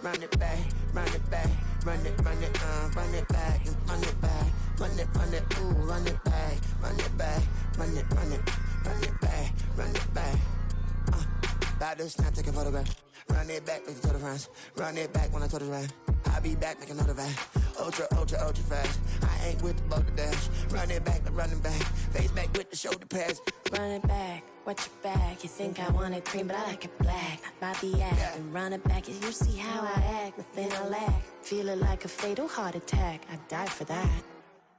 run it back, run it back, run it back, and run it back, run it, ooh, run it back, run it back, run it back, run it back. About to snap, take a photograph. Run it back, make it to the friends. Run it back when I told it right. I'll be back, make another back. Ultra fast. I ain't with the boulder dash. Run it back, face back with the shoulder pads. Run it back, watch your back. You think I want it cream, but I like it black. Not by the act, and run it back. You see how I act, nothing I lack. Feel it like a fatal heart attack. I'd die for that.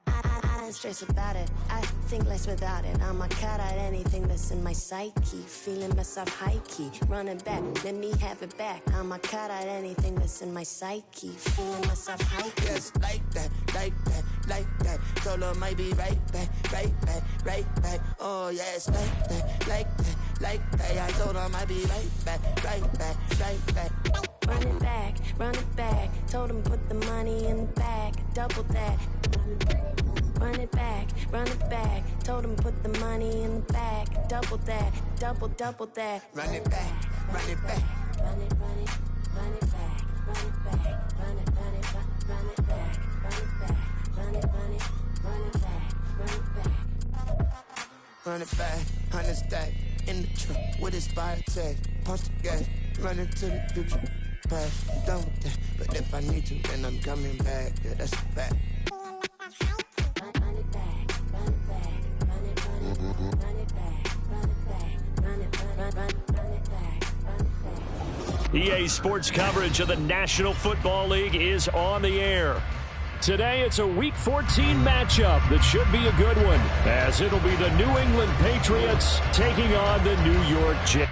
I don't stress about it, I think less without it. I'ma cut out anything that's in my psyche. Feeling myself high-key, running back, let me have it back. I'ma cut out anything that's in my psyche. Feeling myself high-key. Yes, like that. Solo might be right back. Oh yes, like that. I told her I might be right back. Run it back. Told him put the money in the bag, double that. Run it back. Told him put the money in the bag, double that, double that. Run it back. Run it back. Run it back. Run it back. Run it back. Run it back. Run it back. Run it back, 100 stack in the truck with his fire tag. Punch the gas, running to the future. Past, done with that. But if I need to, then I'm coming back. Yeah, that's a fact. Run it back, run it back, run it back, run it back, run it back. EA Sports coverage of the National Football League is on the air. Today, it's a Week 14 matchup that should be a good one, as it'll be the New England Patriots taking on the New York Jets.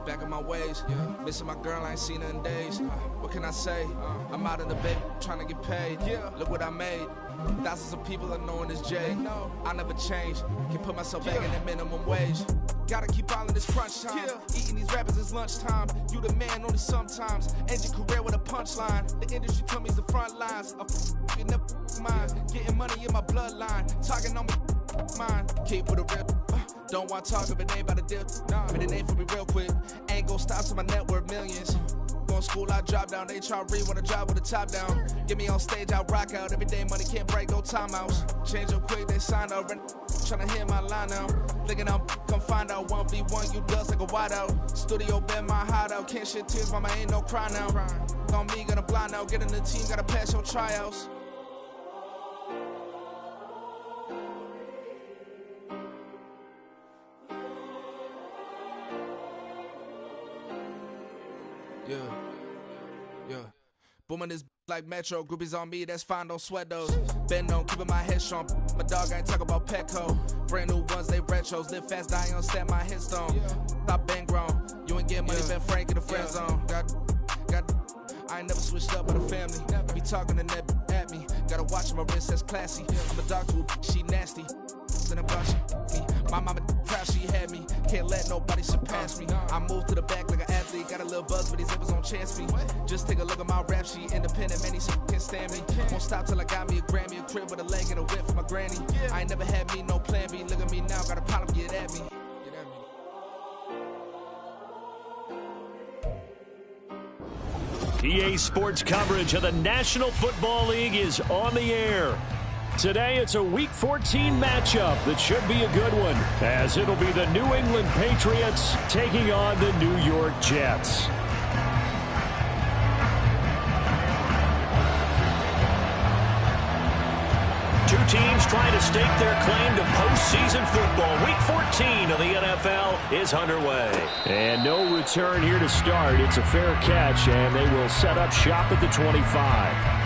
Back in my ways, missing my girl, I ain't seen her in days. What can I say? I'm out in the bay, trying to get paid. Look what I made. Thousands of people are knowing this Jay. I never change. Can put myself back in that minimum wage. Gotta keep all in this crunch time. Eating these rappers is lunchtime. You the man only sometimes. End your career with a punchline. The industry told me the front lines. You never mine. Getting money in my bloodline. Talking on mine. Keep with a rip. Don't want to talk if it ain't about a dip. But it ain't for me real quick. Ain't gon' stop till my net worth millions. Going school, I drop down. They try to read when I drive with the top down. Get me on stage, I rock out. Every day money can't break, no timeouts. Change up quick, they sign up. Tryna hear my line now. Thinking I'm come find out 1v1, you dust like a wideout. Studio been my hideout. Can't shed tears, mama ain't no cry now. On me, gonna blind out. Get in the team, gotta pass your tryouts. Yeah. Booming this like Metro. Groupies on me, that's fine, don't sweat those. Been on, keeping my head strong. My dog ain't talk about Petco. Brand new ones, they retros. Live fast, die on set, my headstone. Stop been grown. You ain't getting money, been Frank in the friend zone. I ain't never switched up with a family. Be talking to that at me. Gotta watch my wrist, that's classy. I'm a dog to a she nasty. In a bunch of my mama proud she had me. Can't let nobody surpass me. I move to the back like an athlete. Got a little buzz for these zippers on chance me. Just take a look at my rap sheet. Independent, man, these can't stand me. Won't stop till I got me a Grammy, a crib with a leg and a whip for my granny. I ain't never had me no plan B. Look at me now, got a problem, get at me. EA Sports coverage of the National Football League is on the air. Today, it's a Week 14 matchup that should be a good one, as it'll be the New England Patriots taking on the New York Jets. Two teams trying to stake their claim to postseason football. Week 14 of the NFL is underway. And no return here to start. It's a fair catch, and they will set up shop at the 25.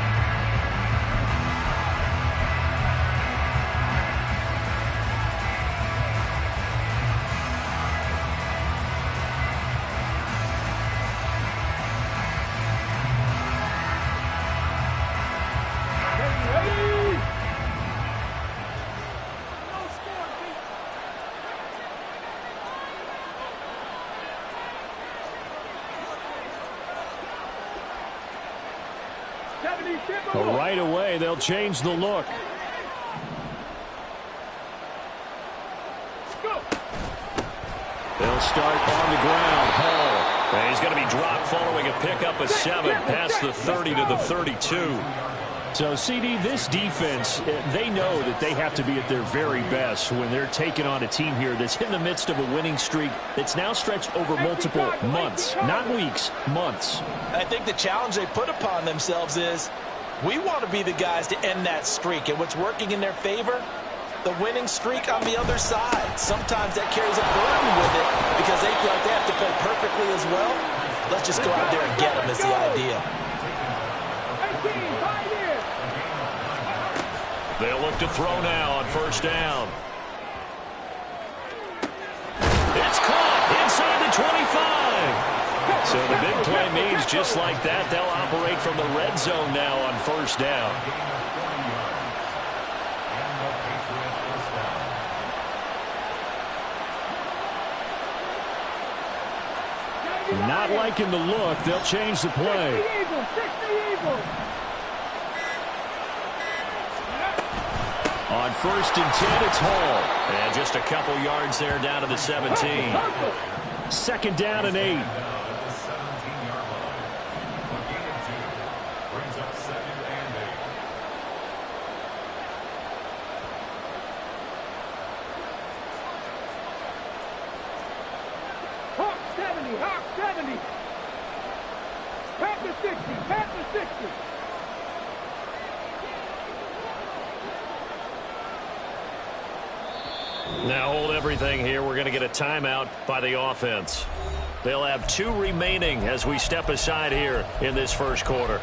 Right away, they'll change the look. They'll start on the ground. Hall. And he's going to be dropped following a pickup of 7 past the 30 to the 32. So, CD, this defense, they know that they have to be at their very best when they're taking on a team here that's in the midst of a winning streak that's now stretched over multiple months, not weeks, months. I think the challenge they put upon themselves is we want to be the guys to end that streak. And what's working in their favor? The winning streak on the other side. Sometimes that carries a burden with it because they feel like they have to play perfectly as well. Let's just go out there and get them is the idea. They'll look to throw now on first down. It's caught inside the 25. So the big play means just like that, they'll operate from the red zone now on first down. Not liking the look, they'll change the play. On first and 10, it's Hall. And just a couple yards there down to the 17. Second down and 8. Hawk 70, Hawk 70. Panther 60, Panther 60. Now hold everything here. We're going to get a timeout by the offense. They'll have 2 remaining as we step aside here in this first quarter.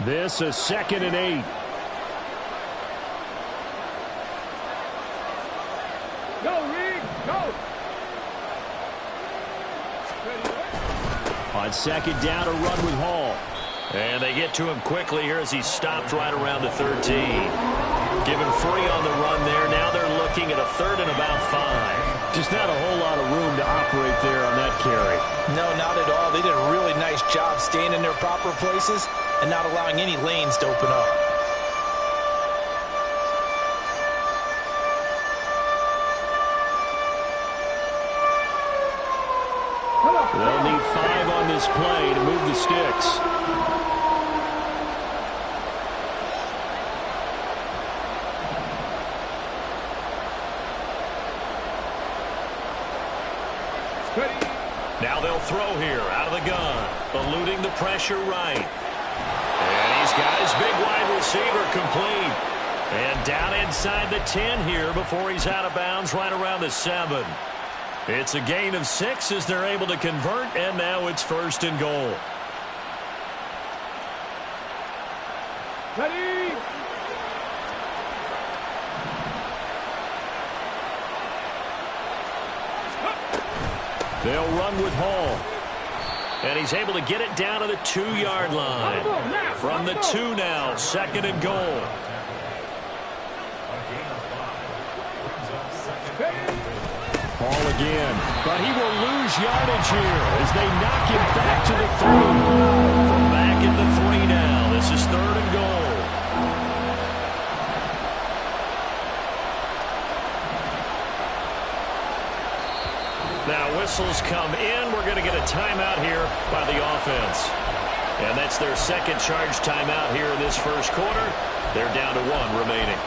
This is second and 8. Go, Reed, go. On second down, a run with Hall. And they get to him quickly here as he's stopped right around the 13. Give him free on the run there. Now they're looking at a third and about 5. Just not a whole lot of room to operate there on that carry. No, not at all. They did a really nice job staying in their proper places and not allowing any lanes to open up. They'll need 5 on this play to move the sticks. Now they'll throw here out of the gun, eluding the pressure right. And he's got his big wide receiver complete. And down inside the 10 here before he's out of bounds right around the 7. It's a gain of 6 as they're able to convert, and now it's first and goal. Ready? They'll run with Hall. And he's able to get it down to the 2-yard line. From the 2 now, second and goal. Hall again, but he will lose yardage here as they knock him back to the 3. From back at the 3 now, this is third and goal. Now whistles come in. We're going to get a timeout here by the offense. And that's their second charge timeout here in this first quarter. They're down to 1 remaining.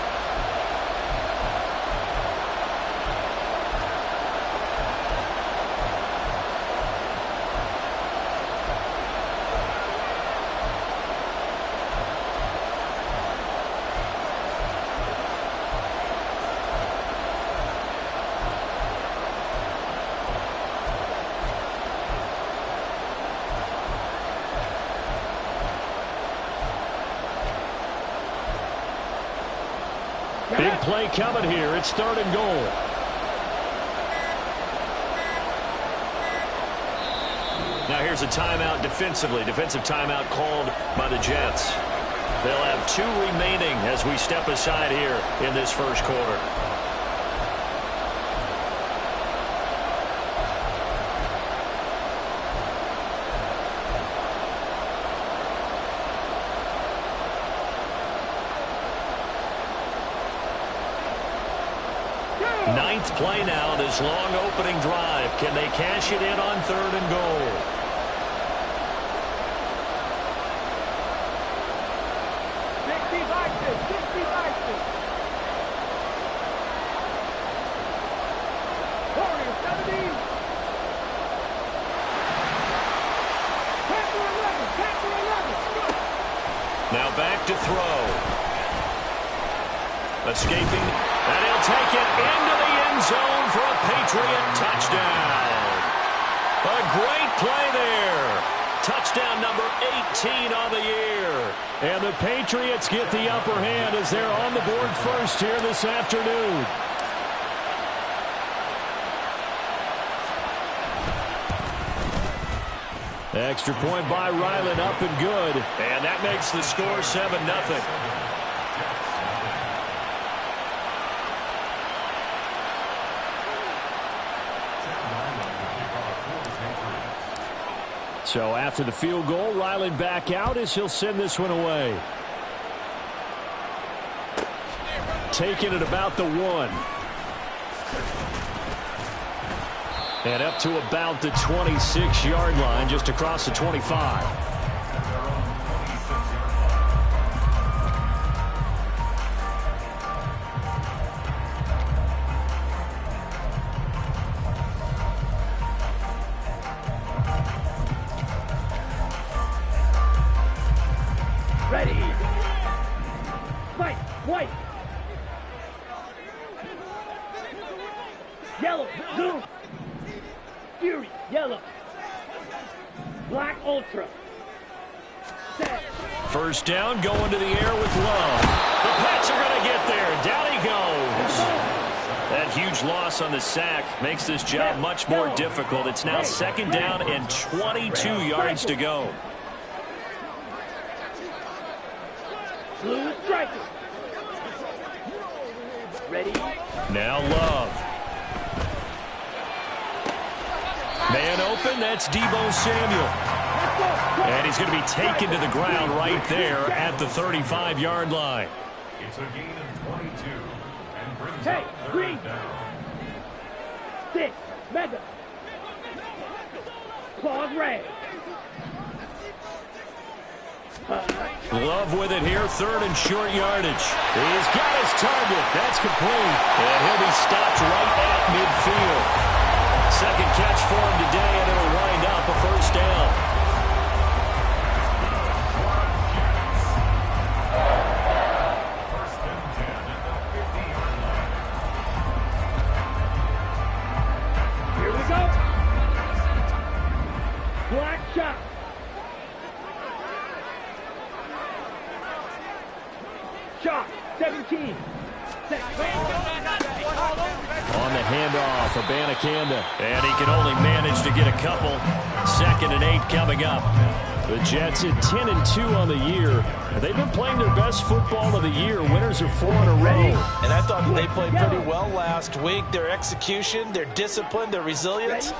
Big play coming here. It's third and goal. Now here's a timeout defensively. Defensive timeout called by the Jets. They'll have 2 remaining as we step aside here in this first quarter. Ninth play now, this long opening drive. Can they cash it in on 3rd and goal? Now back to throw. Escaping, and he'll take it into the end zone for a Patriot touchdown. A great play there. Touchdown number 18 on the year. And the Patriots get the upper hand as they're on the board first here this afternoon. Extra point by Ryland, up and good. And that makes the score 7-0. So after the field goal, Ryland back out as he'll send this one away. Taking it about the 1. And up to about the 26-yard line, just across the 25. Ready. Fight. White. Yellow. Blue. Fury. Yellow. Black Ultra. Set. First down, going to the air with Love. The Pats are going to get there. Down he goes. That huge loss on the sack makes this job much more difficult. It's now 2nd down and 22 yards to go. Blue striker. Ready. Now Love. Man open, that's Deebo Samuel. And he's going to be taken to the ground right there at the 35-yard line. It's a gain of 22 and brings Hey, up green. 3rd down. 6. Mega. Claws red. Love with it here, 3rd and short yardage. He's got his target. That's complete. And he'll be stopped right at midfield. 2nd catch for him today, and it'll wind up a 1st down. First and 10 at the 50-yard line. Here we go. Black shot. Shot. 17. On the handoff, Abanikanda. And he can only manage to get a couple. 2nd and 8 coming up. The Jets at 10-2 on the year. They've been playing their best football of the year. Winners are 4 in a row. And I thought that they played pretty well last week. Their execution, their discipline, their resilience,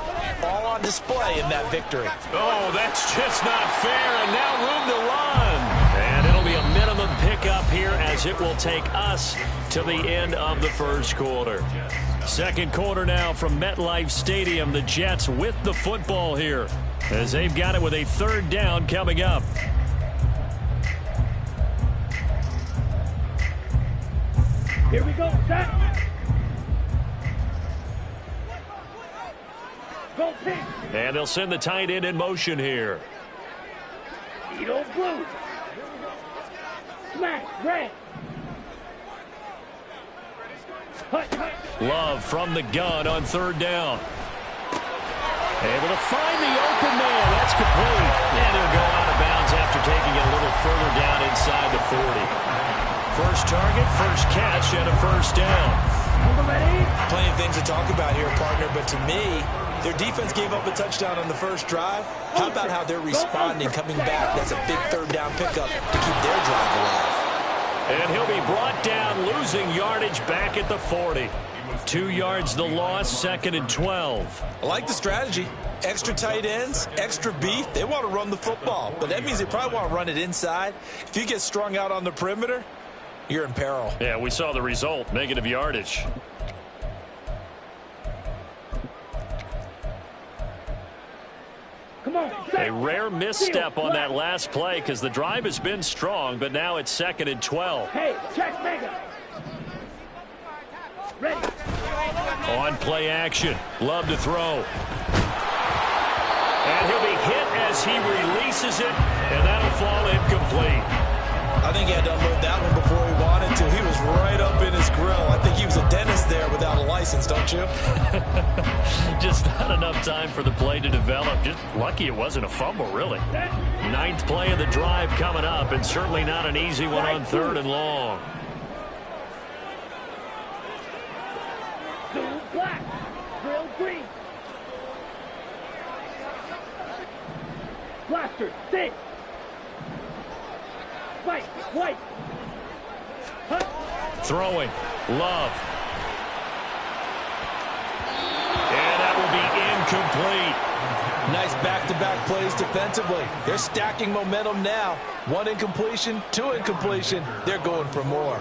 all on display in that victory. Oh, that's just not fair. And now room to run. And it'll be a minimum pickup here as it will take us to the end of the 1st quarter. 2nd quarter now from MetLife Stadium. The Jets with the football here as they've got it with a 3rd down coming up. Here we go. Set. Go pick. And they'll send the tight end in motion here. Edo blue. Smack red. Hut, hut. Love from the gun on 3rd down. Able to find the open man. That's complete. And he'll go out of bounds after taking it a little further down inside the 40. First target, first catch, and a 1st down. Plenty of things to talk about here, partner, but to me, their defense gave up a touchdown on the 1st drive. How about how they're responding, coming back? That's a big 3rd down pickup to keep their drive alive. And he'll be brought down, losing yardage back at the 40. 2 yards the loss, 2nd and 12. I like the strategy. Extra tight ends, extra beef. They want to run the football, but that means they probably want to run it inside. If you get strung out on the perimeter, you're in peril. Yeah, we saw the result, negative yardage. on. A rare misstep on that last play because the drive has been strong, but now it's 2nd and 12. Hey, check mega. Ready. On play action. Love to throw. And he'll be hit as he releases it, and that'll fall incomplete. I think he had to unload that one before he wanted to. He was right up in his grill. I think he was a dentist there without a license, don't you? Just not enough time for the play to develop. Just lucky it wasn't a fumble, really. 9th play of the drive coming up, and certainly not an easy one on 3rd and long. Zoom black. Drill green. Blaster, sit. Fight, white. Huh? Throwing. Love. And that will be incomplete. Nice back-to-back plays defensively. They're stacking momentum now. 1 incompletion, 2 incompletion. They're going for more. A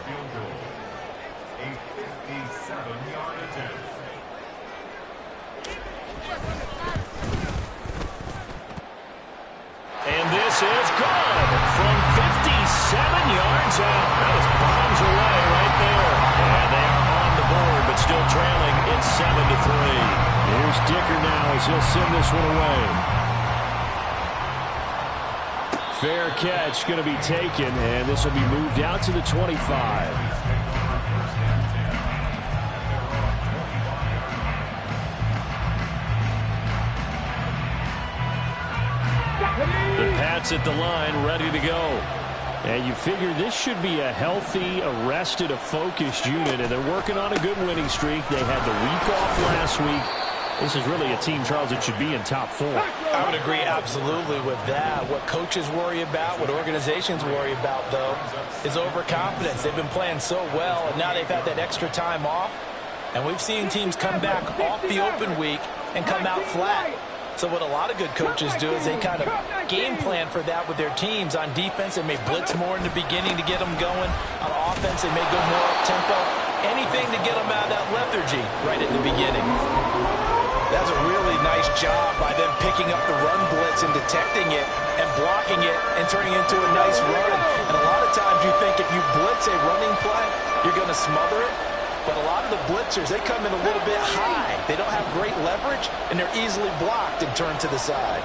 57-yard attempt. And this is good from 57 yards out. That was bombs away right there. And they are on the board, but still trailing. It's 7-3. Here's Dicker now as he'll send this one away. Fair catch going to be taken, and this will be moved out to the 25. The Pats at the line, ready to go. And you figure this should be a healthy, arrested, a focused unit, and they're working on a good winning streak. They had the week off last week. This is really a team, Charles, that should be in top 4. I would agree absolutely with that. What coaches worry about, what organizations worry about, though, is overconfidence. They've been playing so well, and now they've had that extra time off. And we've seen teams come back off the open week and come out flat. So what a lot of good coaches do is they kind of game plan for that with their teams. On defense, they may blitz more in the beginning to get them going. On offense, they may go more up-tempo. Anything to get them out of that lethargy right at the beginning. That's a really nice job by them picking up the run blitz and detecting it and blocking it and turning it into a nice run. And a lot of times you think if you blitz a running play, you're going to smother it. But a lot of the blitzers, they come in a little bit high. They don't have great leverage, and they're easily blocked and turned to the side.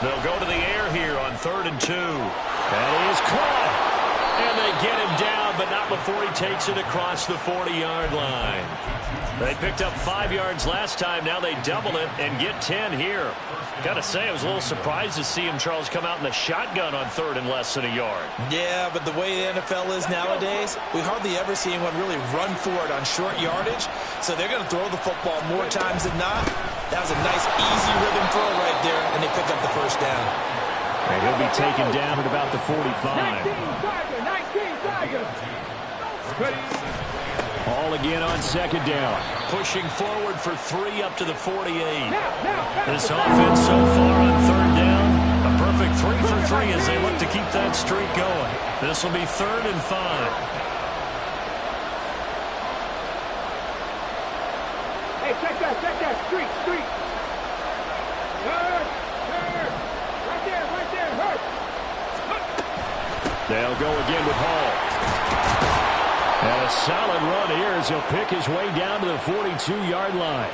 They'll go to the air here on 3rd and 2. That is caught. And they get him down, but not before he takes it across the 40-yard line. They picked up 5 yards last time. Now they double it and get 10 here. Got to say, I was a little surprised to see him, Charles, come out in the shotgun on 3rd and less than a yard. Yeah, but the way the NFL is nowadays, we hardly ever see anyone really run for it on short yardage. So they're going to throw the football more times than not. That was a nice, easy rhythm throw right there, and they pick up the first down. And he'll be taken down at about the 45. 19 Tiger. All again on 2nd down. Pushing forward for 3 up to the 48. This offense so far on 3rd down, a perfect 3 for 3 as they look to keep that streak going. This will be 3rd and 5. Hey, check that, street. Hurt. Right there, hurt. They'll go again with Hall. And a solid run here as he'll pick his way down to the 42-yard line.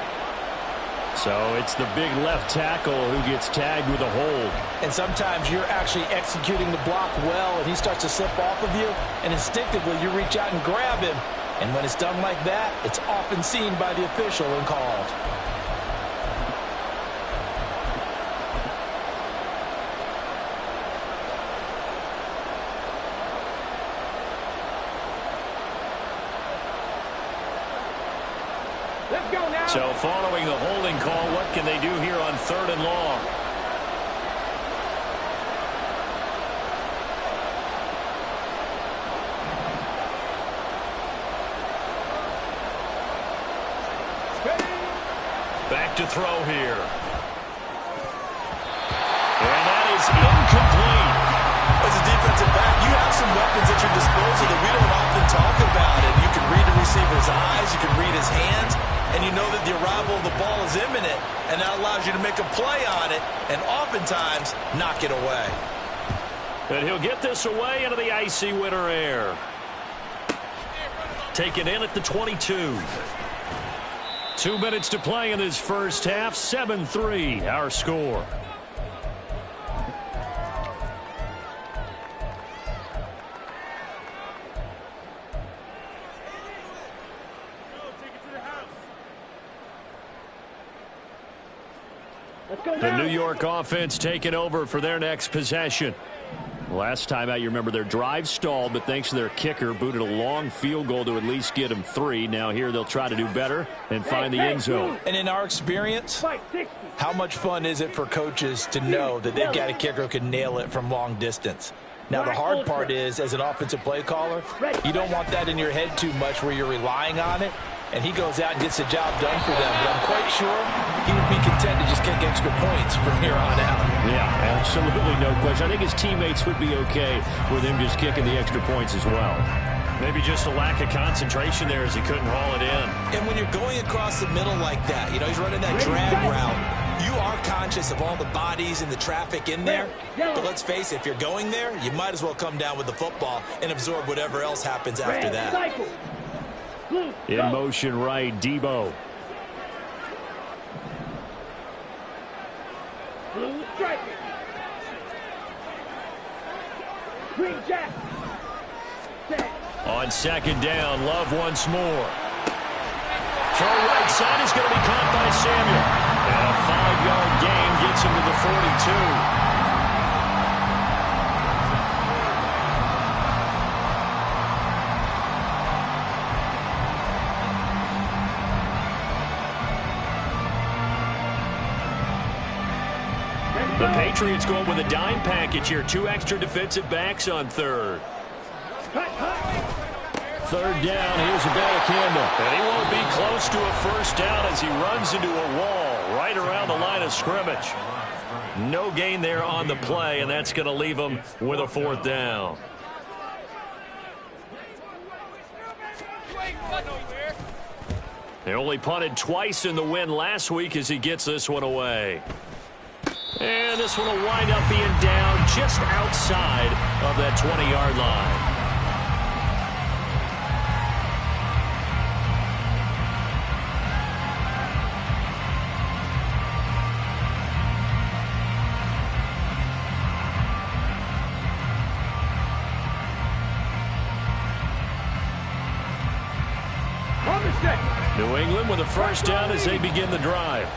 So it's the big left tackle who gets tagged with a hold. And sometimes you're actually executing the block well, and he starts to slip off of you, and instinctively you reach out and grab him. And when it's done like that, it's often seen by the official and called. So following the holding call, what can they do here on 3rd and long? Back to throw here. And that is incomplete. As a defensive back, you have some weapons at your disposal that we don't often talk about, and you can read the receiver's eyes, you can read his hands, and you know that the arrival of the ball is imminent, and that allows you to make a play on it and oftentimes knock it away. And he'll get this away into the icy winter air. Taken in at the 22. 2 minutes to play in this first half. 7-3 our score. The New York offense taking over for their next possession. Last time out, you remember their drive stalled, but thanks to their kicker, booted a long field goal to at least get them 3. Now here they'll try to do better and find the end zone. And in our experience, how much fun is it for coaches to know that they've got a kicker who can nail it from long distance? Now, the hard part is, as an offensive play caller, you don't want that in your head too much where you're relying on it. And he goes out and gets the job done for them. But I'm quite sure he would be content to just kick extra points from here on out. Yeah, absolutely no question. I think his teammates would be okay with him just kicking the extra points as well. Maybe just a lack of concentration there as he couldn't haul it in. And when you're going across the middle like that, you know, he's running that drag route, you are conscious of all the bodies and the traffic in there. But let's face it, if you're going there, you might as well come down with the football and absorb whatever else happens after that. In motion right, Debo. Blue striker. Green jack. On second down, Love once more. Throw right side is going to be caught by Samuel. And a 5-yard gain gets him to the 42. The Patriots going with a dime package here. 2 extra defensive backs on third. Third down, here's Abanikanda. And he won't be close to a first down as he runs into a wall right around the line of scrimmage. No gain there on the play, and that's going to leave him with a 4th down. They only punted twice in the win last week as he gets this one away. And this one will wind up being down just outside of that 20-yard line. New England with a first down as they begin the drive.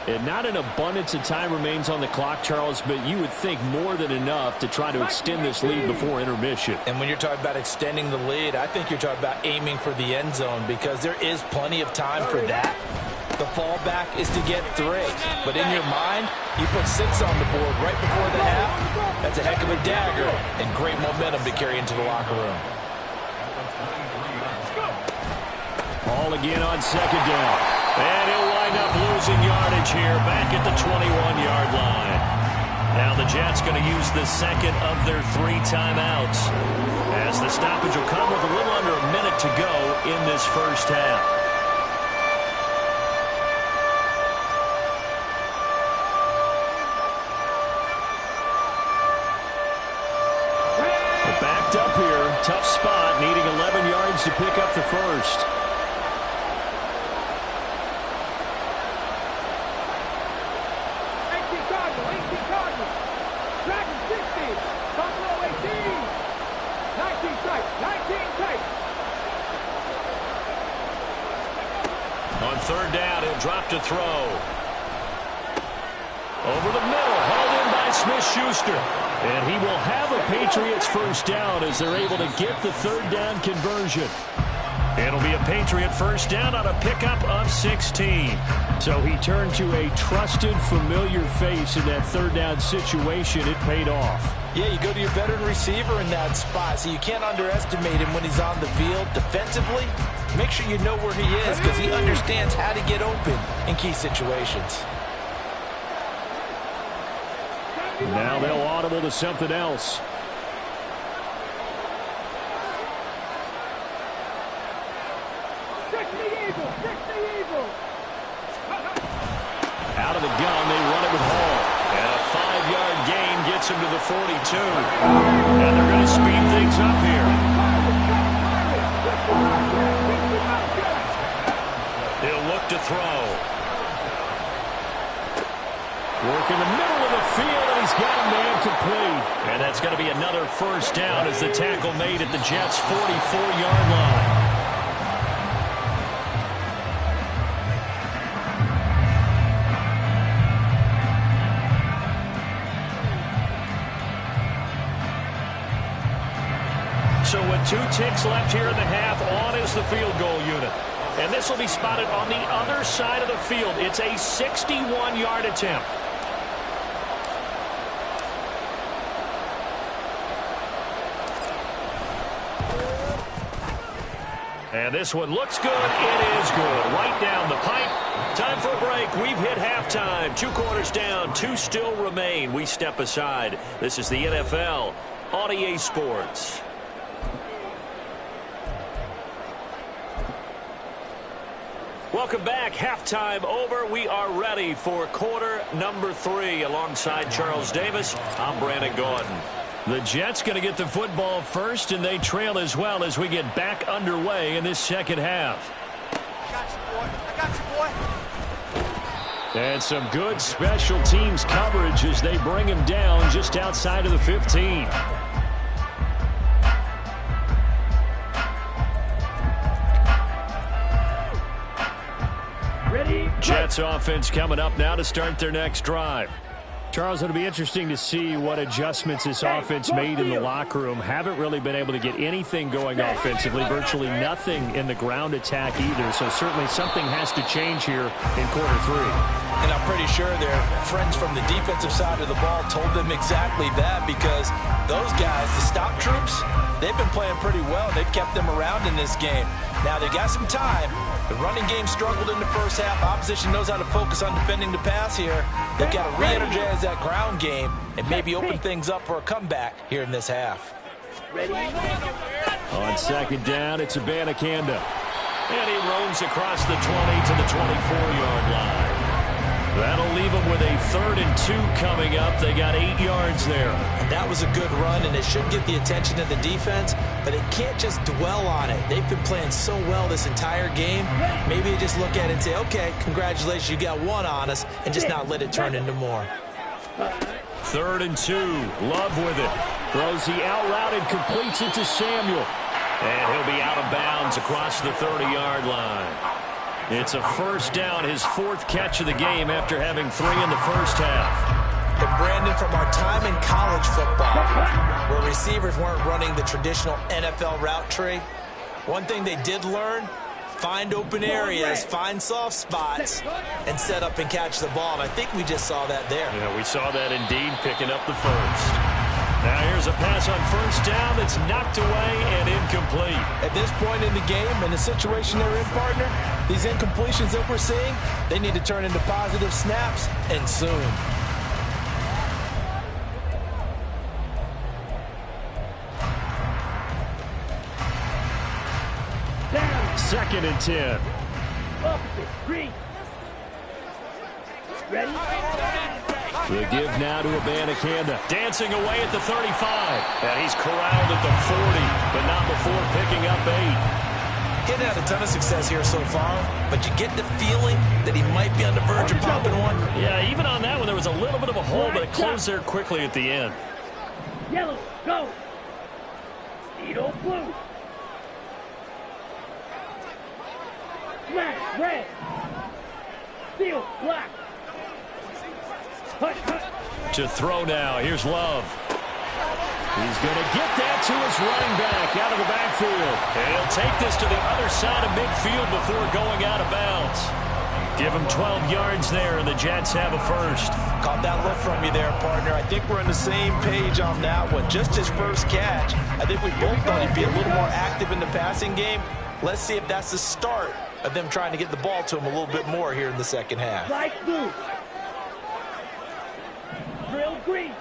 And not an abundance of time remains on the clock, Charles, but you would think more than enough to try to extend this lead before intermission. And when you're talking about extending the lead, I think you're talking about aiming for the end zone because there is plenty of time for that. The fallback is to get 3. But in your mind, you put 6 on the board right before the half. That's a heck of a dagger and great momentum to carry into the locker room. Ball again on second down. And he'll wind up losing yardage here back at the 21-yard line. Now the Jets going to use the second of their 3 timeouts as the stoppage will come with a little under a minute to go in this first half. They're backed up here. Tough spot, needing 11 yards to pick up the first. On third down, he'll drop to throw. Over the middle, hauled in by Smith-Schuster. And he will have a Patriots first down as they're able to get the third down conversion. It'll be a Patriot first down on a pickup of 16. So he turned to a trusted, familiar face in that third down situation. It paid off. Yeah, you go to your veteran receiver in that spot, so you can't underestimate him when he's on the field defensively. Make sure you know where he is because he understands how to get open in key situations. Now they'll audible to something else. Out of the gun, they run it with Hall. And a 5-yard gain gets him to the 42. And they're going to speed things up here. He'll look to throw. Work in the middle of the field, and he's got a man complete. And that's going to be another first down as the tackle made at the Jets' 44-yard line. So with 2 ticks left here in the half, on is the field goal unit. And this will be spotted on the other side of the field. It's a 61-yard attempt. And this one looks good. It is good. Right down the pipe. Time for a break. We've hit halftime. 2 quarters down. 2 still remain. We step aside. This is the NFL on EA Sports. Welcome back. Halftime over. We are ready for quarter number 3. Alongside Charles Davis, I'm Brandon Gordon. The Jets going to get the football first, and they trail as well as we get back underway in this second half. I got you, boy. And some good special teams coverage as they bring him down just outside of the 15. Jets offense coming up now to start their next drive. Charles, it'll be interesting to see what adjustments this offense made in the locker room. Haven't really been able to get anything going offensively, virtually nothing in the ground attack either. So certainly something has to change here in quarter 3. And I'm pretty sure their friends from the defensive side of the ball told them exactly that, because those guys, the stop troops, they've been playing pretty well. They've kept them around in this game. Now they got some time. The running game struggled in the first half. Opposition knows how to focus on defending the pass here. They've got to re-energize that ground game and maybe open things up for a comeback here in this half. On second down, it's Abanikanda. And he roams across the 20 to the 24-yard line. That'll leave them with a 3rd and 2 coming up. They got 8 yards there. And that was a good run, and it should get the attention of the defense, but it can't just dwell on it. They've been playing so well this entire game. Maybe you just look at it and say, okay, congratulations, you got 1 on us, and just not let it turn into more. 3rd and 2. Love with it. Throws the out route and completes it to Samuel. And he'll be out of bounds across the 30-yard line. It's a first down, his 4th catch of the game after having 3 in the first half. And Brandon, from our time in college football, where receivers weren't running the traditional NFL route tree, one thing they did learn, find open areas, find soft spots, and set up and catch the ball. And I think we just saw that there. Yeah, we saw that indeed, picking up the first. Now here's a pass on first down that's knocked away and incomplete. At this point in the game, in the situation they're in, partner, these incompletions that we're seeing, they need to turn into positive snaps, and soon. Second and 10. Ready? The give now to Abanikanda. Dancing away at the 35. And he's corralled at the 40, but not before picking up 8. Getting had a ton of success here so far, but you get the feeling that he might be on the verge of popping one. Yeah, even on that one, there was a little bit of a hole, but it closed there quickly at the end. Yellow, go. Edo blue. Flash, red. Steel, black. Hush, hush. To throw now, here's Love. He's going to get that to his running back out of the backfield. And he'll take this to the other side of midfield before going out of bounds. Give him 12 yards there, and the Jets have a first. Caught that look from you there, partner. I think we're on the same page on that one. Just his first catch. I think we both thought he'd be a little more active in the passing game. Let's see if that's the start of them trying to get the ball to him a little bit more here in the second half. Light blue. Drill green.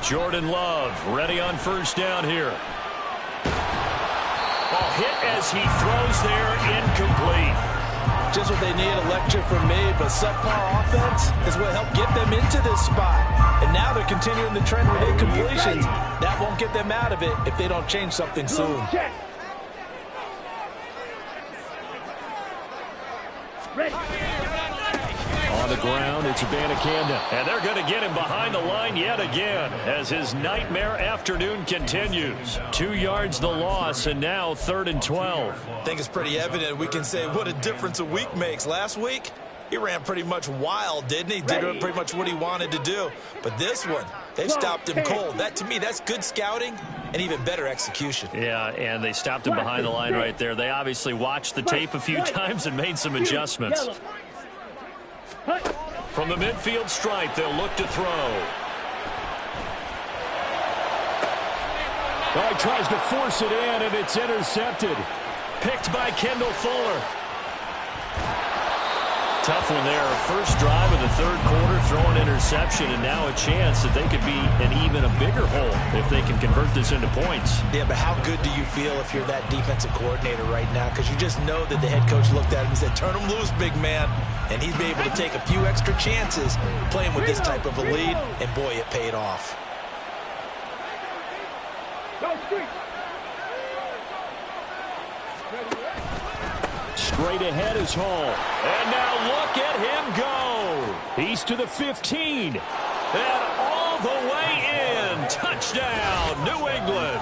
Jordan Love ready on first down here. Ball hit as he throws there, incomplete. Just what they need, a lecture from me, but subpar offense is what helped get them into this spot. And now they're continuing the trend with incompletions. That won't get them out of it if they don't change something soon. Ready. On the ground, it's Abanikanda. And they're going to get him behind the line yet again as his nightmare afternoon continues. 2 yards the loss, and now 3rd and 12. I think it's pretty evident we can say what a difference a week makes. Last week, he ran pretty much wild, didn't he? Did pretty much what he wanted to do. But this one, they've stopped him cold. That, to me, that's good scouting and even better execution. Yeah, and they stopped him behind the line right there. They obviously watched the tape a few times and made some adjustments. From the midfield stripe, they'll look to throw. Oh, he tries to force it in, and it's intercepted. Picked by Kendall Fuller. Tough one there. First drive of the 3rd quarter, throwing interception, and now a chance that they could be an even a bigger hole if they can convert this into points. Yeah, but how good do you feel if you're that defensive coordinator right now? Because you just know that the head coach looked at him and said, turn him loose, big man. And he's been able to take a few extra chances playing with this type of a lead, and boy, it paid off. Straight ahead is Hall. And now look at him go. He's to the 15. And all the way in. Touchdown, New England.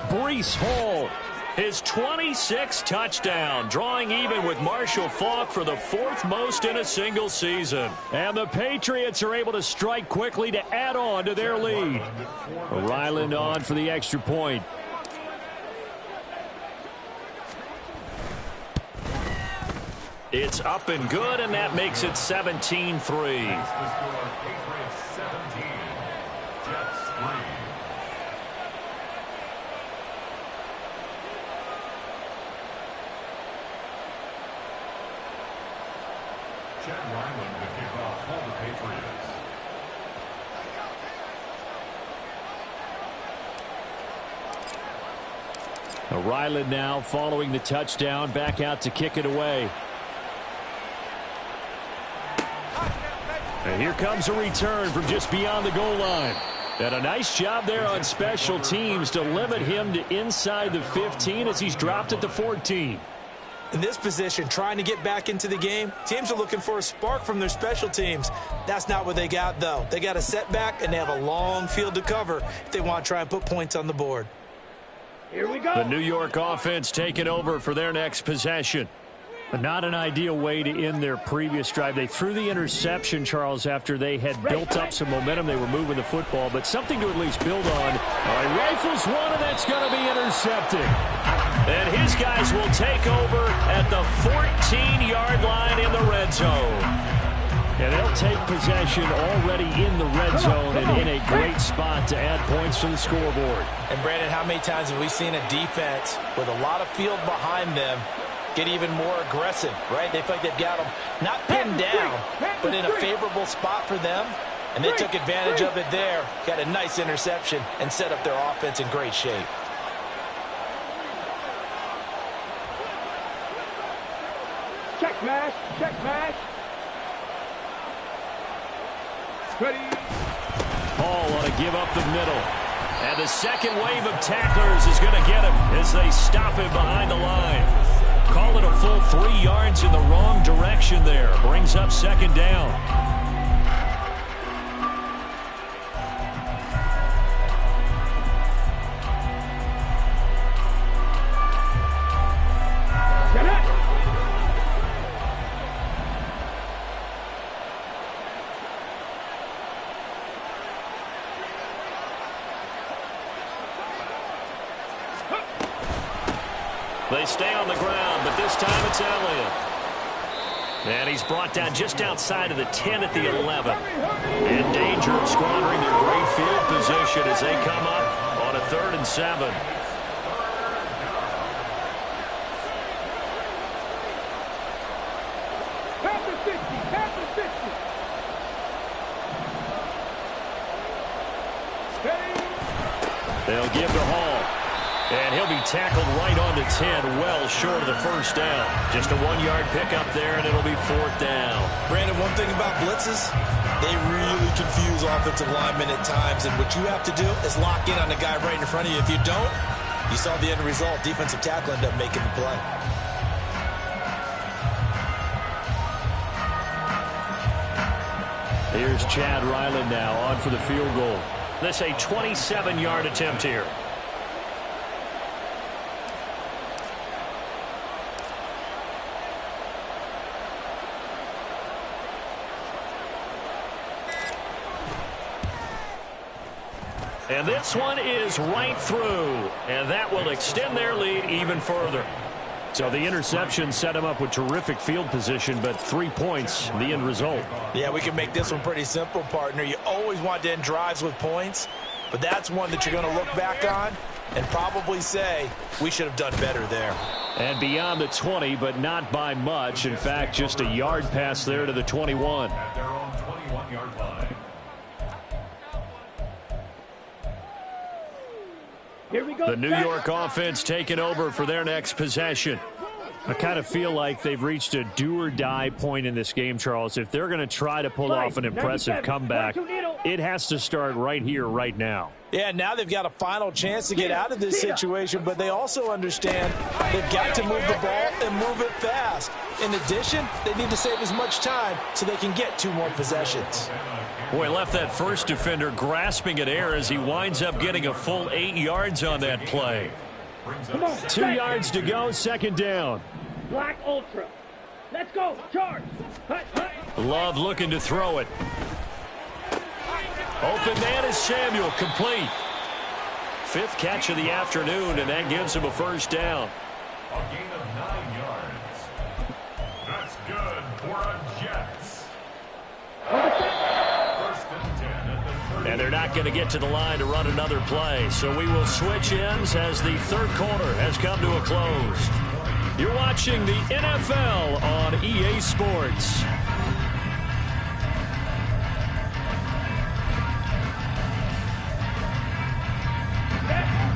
Breece Hall, his 26th touchdown, drawing even with Marshall Faulk for the 4th most in a single season. And the Patriots are able to strike quickly to add on to their lead. Ryland on for the extra point. It's up and good, and that makes it 17-3. Ryland now following the touchdown, back out to kick it away. And here comes a return from just beyond the goal line. And a nice job there on special teams to limit him to inside the 15 as he's dropped at the 14. In this position, trying to get back into the game, teams are looking for a spark from their special teams. That's not what they got, though. They got a setback, and they have a long field to cover if they want to try and put points on the board. Here we go. The New York offense taking over for their next possession. But not an ideal way to end their previous drive. They threw the interception, Charles, after they had built up some momentum. They were moving the football, but something to at least build on. All right, rifles one, and that's going to be intercepted. And his guys will take over at the 14-yard line in the red zone. And they'll take possession already in the red zone and in a great spot to add points to the scoreboard. And, Brandon, how many times have we seen a defense with a lot of field behind them get even more aggressive, right? They feel like they've got them not pinned down, but in a favorable spot for them. And they took advantage of it there, got a nice interception, and set up their offense in great shape. Check mash, check mash. Ready. Hall want to give up the middle. And the second wave of tacklers is going to get him as they stop him behind the line. Call it a full 3 yards in the wrong direction there. Brings up second down. They stay on the ground, but this time it's Elliott. And he's brought down just outside of the 10 at the 11. In danger of squandering their great field position as they come up on a 3rd and 7. They'll give to Hall. And he'll be tackled right on the 10, well short of the first down. Just a 1-yard pickup there, and it'll be 4th down. Brandon, one thing about blitzes, they really confuse offensive linemen at times, and what you have to do is lock in on the guy right in front of you. If you don't, you saw the end result. Defensive tackle ended up making the play. Here's Chad Ryland now on for the field goal. This a 27-yard attempt here. And this one is right through, and that will extend their lead even further. So the interception set him up with terrific field position, but 3 points, the end result. Yeah, we can make this one pretty simple, partner. You always want to end drives with points, but that's one that you're going to look back on and probably say, we should have done better there. And beyond the 20, but not by much. In fact, just a yard pass there to the 21. At their own 21-yard line. Here we go. The New York offense taking over for their next possession. I kind of feel like they've reached a do-or-die point in this game, Charles. If they're going to try to pull off an impressive comeback, it has to start right here, right now. Yeah, now they've got a final chance to get out of this situation, but they also understand they've got to move the ball and move it fast. In addition, they need to save as much time so they can get 2 more possessions. Boy, left that first defender grasping at air as he winds up getting a full 8 yards on that play. 2 yards to go, 2nd down. Black Ultra. Let's go. Charge. Hut, hut. Love looking to throw it. Open man is Samuel, complete. 5th catch of the afternoon, and that gives him a 1st down. A gain of 9 yards. That's good for a Jets. First and 10 at the 30. And they're not going to get to the line to run another play. So we will switch ends as the 3rd quarter has come to a close. You're watching the NFL on EA Sports.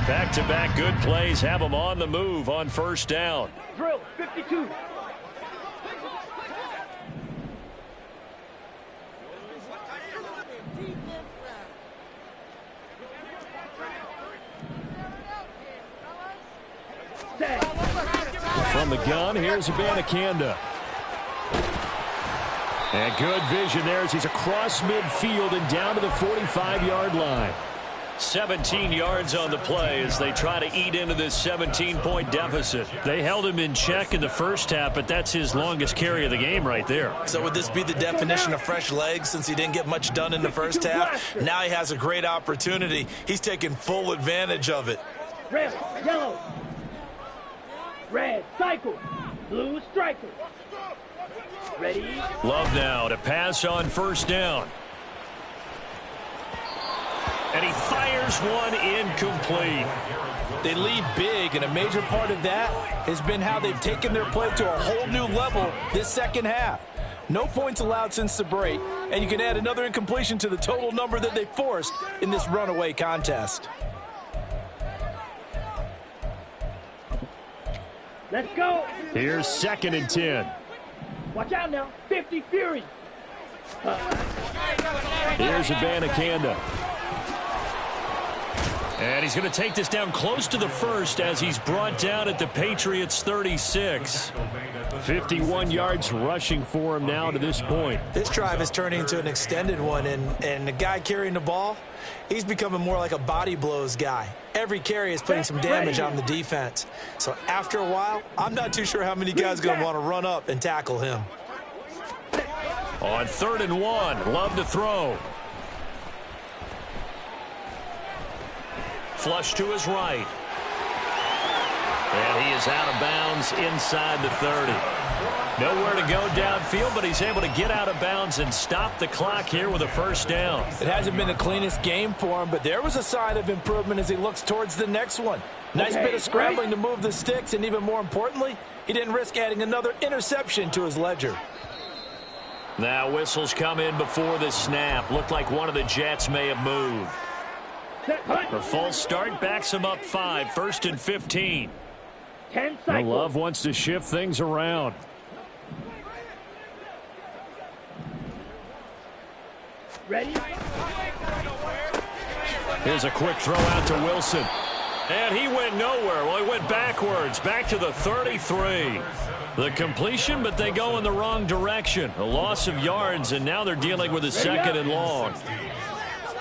Back-to-back good plays have them on the move on 1st down. Drill 52. From the gun, here's Abanikanda. And good vision there as he's across midfield and down to the 45-yard line. 17 yards on the play as they try to eat into this 17-point deficit. They held him in check in the first half, but that's his longest carry of the game right there. So would this be the definition of fresh legs since he didn't get much done in the first half? Now he has a great opportunity. He's taking full advantage of it. Red, yellow. Red, cycle. Blue, striker. Ready? Love now to pass on 1st down. And he fires one incomplete. They lead big, and a major part of that has been how they've taken their play to a whole new level this 2nd half. No points allowed since the break, and you can add another incompletion to the total number that they forced in this runaway contest. Let's go. Here's 2nd and 10. Watch out now. 50 Fury. Here's Abanikanda. And he's going to take this down close to the 1st as he's brought down at the Patriots' 36. 51 yards rushing for him now to this point. This drive is turning into an extended one, and the guy carrying the ball, he's becoming more like a body blows guy. Every carry is putting some damage on the defense. So after a while, I'm not too sure how many guys are going to want to run up and tackle him. On 3rd and 1, Love to throw. Flush to his right. And he is out of bounds inside the 30. Nowhere to go downfield, but he's able to get out of bounds and stop the clock here with a 1st down. It hasn't been the cleanest game for him, but there was a sign of improvement as he looks towards the next one. Nice bit of scrambling to move the sticks, and even more importantly, he didn't risk adding another interception to his ledger. Now whistles come in before the snap. Looked like one of the Jets may have moved. The false start backs him up 5, 1st and 15. 10 cycles. Love wants to shift things around. Ready? Here's a quick throw out to Wilson. And he went nowhere. Well, he went backwards, back to the 33. The completion, but they go in the wrong direction. A loss of yards, and now they're dealing with a second and long.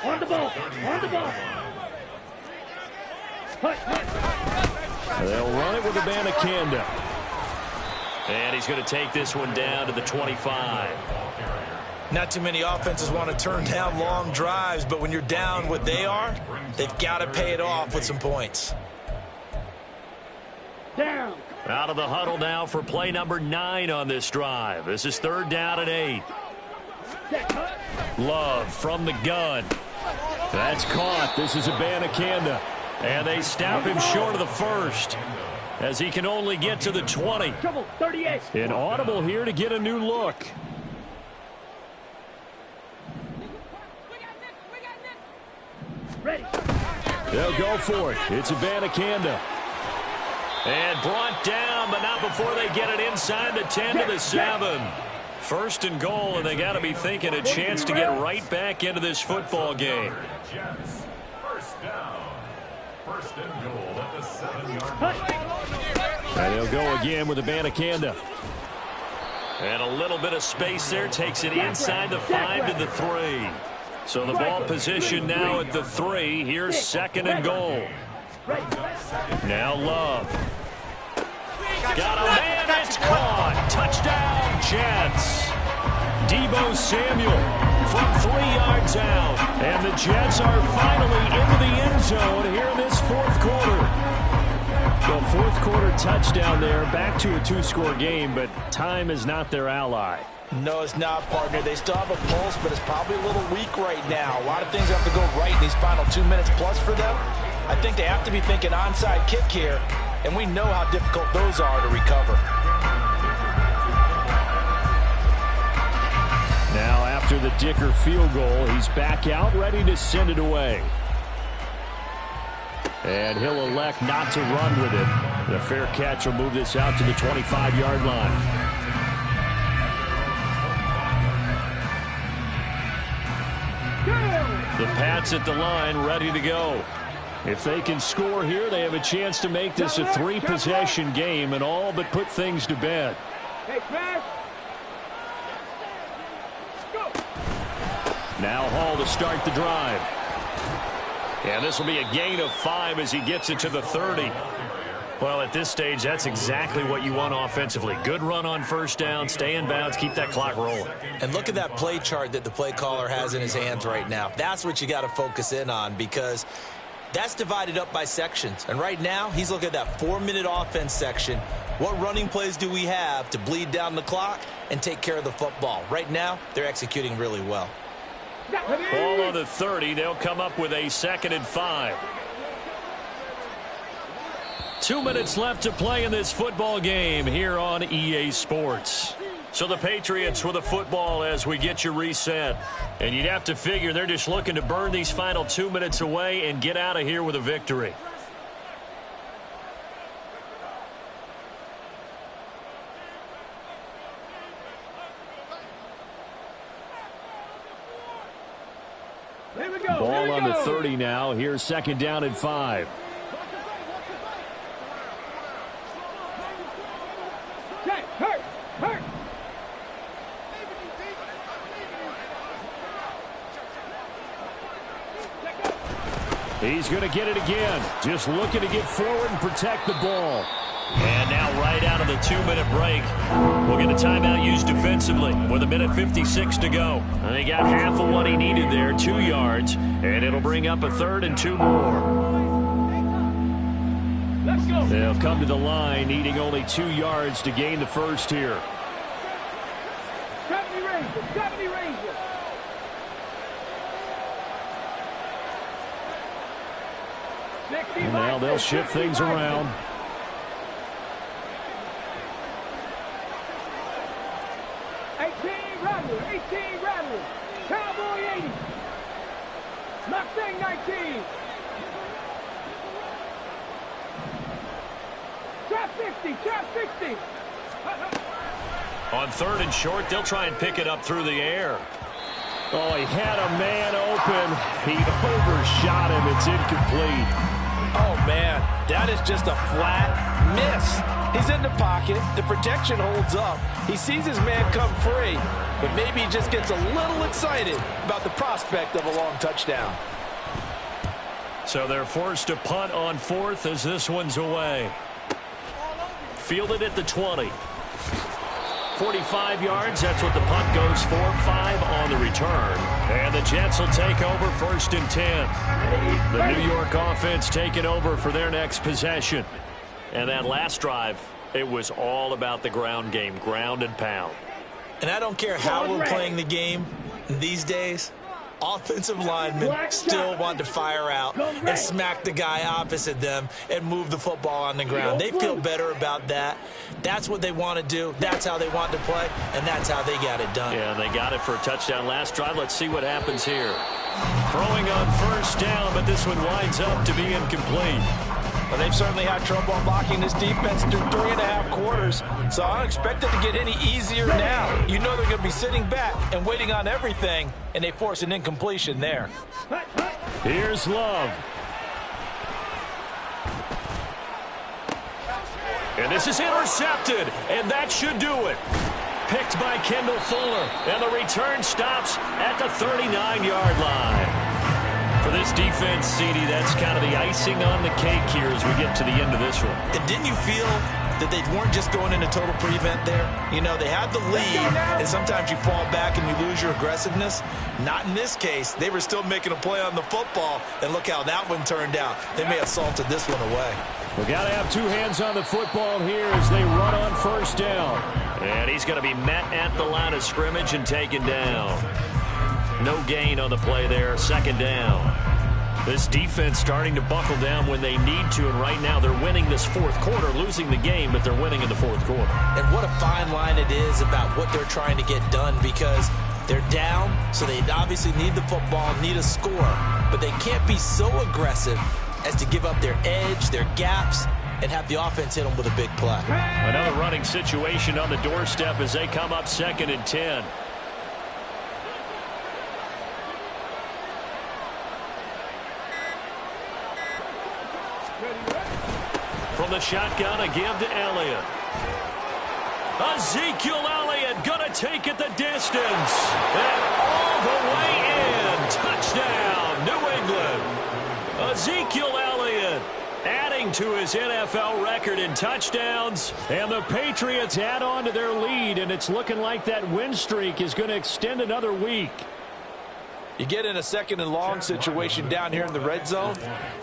On the ball. On the ball. They'll run it with Abanikanda. And he's going to take this one down to the 25. Not too many offenses want to turn down long drives, but when you're down what they are, they've got to pay it off with some points. Down. Out of the huddle now for play number 9 on this drive. This is 3rd down and 8. Love from the gun. That's caught. This is Abanikanda. And they stop him short of the first, as he can only get to the 20. Trouble, 38. An audible here to get a new look. Ready. They'll go for it. It's Abanikanda. And brought down, but not before they get it inside the 10 to the 7. 1st and goal, and they got to be thinking a chance to get right back into this football game. First down. 1st and goal at the 7-yard line. And they'll go again with Abanikanda. And a little bit of space there takes it inside the 5 to the 3. So the ball position now at the 3. Here's 2nd and goal. Now Love. Got a man, it's caught. Touchdown, Jets. Deebo Samuel from 3 yards out. And the Jets are finally into the end zone here in this 4th quarter. The 4th quarter touchdown there, back to a 2-score game, but time is not their ally. No, it's not, partner. They still have a pulse, but it's probably a little weak right now. A lot of things have to go right in these final 2 minutes plus for them. I think they have to be thinking onside kick here, and we know how difficult those are to recover. Now after the Dicker field goal, he's back out, ready to send it away. And he'll elect not to run with it. The fair catch will move this out to the 25-yard line. The Pats at the line, ready to go. If they can score here, they have a chance to make this a 3-possession game and all but put things to bed. Now Hall to start the drive. And this will be a gain of 5 as he gets it to the 30. Well, at this stage, that's exactly what you want offensively. Good run on 1st down, stay in bounds, keep that clock rolling. And look at that play chart that the play caller has in his hands right now. That's what you got to focus in on, because that's divided up by sections. And right now, he's looking at that 4-minute offense section. What running plays do we have to bleed down the clock and take care of the football? Right now, they're executing really well. Ball on the 30. They'll come up with a 2nd and 5. 2 minutes left to play in this football game here on EA Sports. So the Patriots with a football as we get you reset. And you'd have to figure they're just looking to burn these final 2 minutes away and get out of here with a victory. Ball on the 30 now. Here's 2nd down and 5. He's going to get it again. Just looking to get forward and protect the ball. And now right out of the 2-minute break, we'll get a timeout used defensively with 1:56 to go. And he got half of what he needed there, 2 yards, and it'll bring up a 3rd and 2 more. Let's go. They'll come to the line, needing only 2 yards to gain the first here. 70 Rangers, 70 Rangers. Now they'll shift things around. Cowboy 80. Mustang 19. 60, shot 60. On 3rd and short, they'll try and pick it up through the air. Oh, he had a man open. He overshot him. It's incomplete. Oh, man, that is just a flat miss. He's in the pocket. The protection holds up. He sees his man come free, but maybe he just gets a little excited about the prospect of a long touchdown. So they're forced to punt on 4th as this one's away. Fielded at the 20. 45 yards, that's what the punt goes for. 5 on the return. And the Jets will take over 1st and 10. The New York offense taking over for their next possession. And that last drive, it was all about the ground game, ground and pound. And I don't care how we're playing the game these days, offensive linemen still want to fire out and smack the guy opposite them and move the football on the ground. They feel better about that. That's what they want to do. That's how they want to play, and that's how they got it done. Yeah, they got it for a touchdown last drive. Let's see what happens here. Throwing on 1st down, but this one winds up to be incomplete. Well, they've certainly had trouble unlocking this defense through 3.5 quarters, so I don't expect it to get any easier now. You know they're going to be sitting back and waiting on everything, and they force an incompletion there. Here's Love. And this is intercepted, and that should do it. Picked by Kendall Fuller, and the return stops at the 39-yard line. For this defense, CD, that's kind of the icing on the cake here as we get to the end of this one. And didn't you feel that they weren't just going into total prevent there? You know, they had the lead, and sometimes you fall back and you lose your aggressiveness. Not in this case. They were still making a play on the football, and look how that one turned out. They may have salted this one away. We've got to have 2 hands on the football here as they run on 1st down. And he's going to be met at the line of scrimmage and taken down. No gain on the play there, 2nd down. This defense starting to buckle down when they need to, and right now they're winning this 4th quarter, losing the game, but they're winning in the 4th quarter. And what a fine line it is about what they're trying to get done, because they're down, so they obviously need the football, need a score, but they can't be so aggressive as to give up their edge, their gaps, and have the offense hit them with a big play. Another running situation on the doorstep as they come up 2nd and 10. From the shotgun, a give to Elliott. Ezekiel Elliott gonna take it the distance. And all the way in. Touchdown, New England. Ezekiel Elliott adding to his NFL record in touchdowns. And the Patriots add on to their lead, and it's looking like that win streak is going to extend another week. You get in a 2nd and long situation down here in the red zone.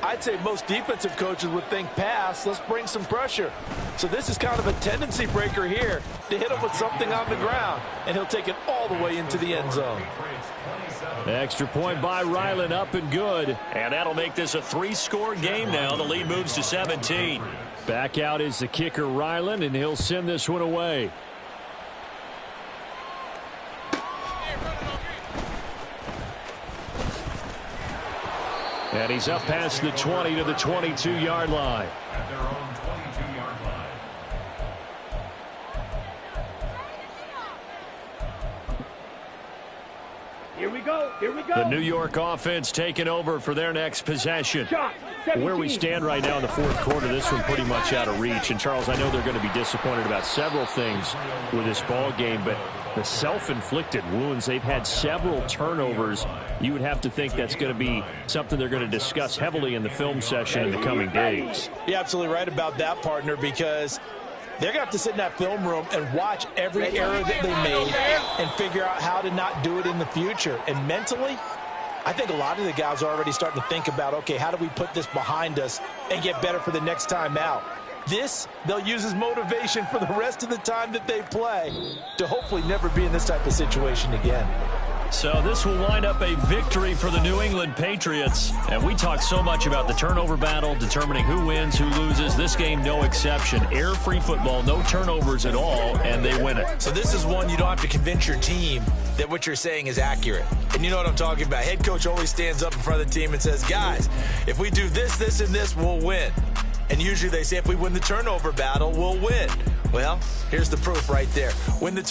I'd say most defensive coaches would think pass, let's bring some pressure. So this is kind of a tendency breaker here to hit him with something on the ground, and he'll take it all the way into the end zone. Extra point by Ryland, up and good. And that'll make this a 3-score game now. The lead moves to 17. Back out is the kicker, Ryland, and he'll send this one away. And he's up past the 20 to the 22-yard line. At their own 22-yard line. Here we go. Here we go. The New York offense taking over for their next possession. Where we stand right now in the 4th quarter, this one pretty much out of reach. And, Charles, I know they're going to be disappointed about several things with this ball game, but the self-inflicted wounds, they've had several turnovers. You would have to think that's going to be something they're going to discuss heavily in the film session in the coming days. You're absolutely right about that, partner, because they're going to have to sit in that film room and watch every error that they made and figure out how to not do it in the future. And mentally, I think a lot of the guys are already starting to think about, okay, how do we put this behind us and get better for the next time out? This, they'll use as motivation for the rest of the time that they play to hopefully never be in this type of situation again. So this will wind up a victory for the New England Patriots. And we talk so much about the turnover battle, determining who wins, who loses. This game, no exception. Error-free football, no turnovers at all, and they win it. So this is one you don't have to convince your team that what you're saying is accurate. And you know what I'm talking about. Head coach always stands up in front of the team and says, guys, if we do this, this, and this, we'll win. And usually they say if we win the turnover battle, we'll win. Well, here's the proof right there. Win the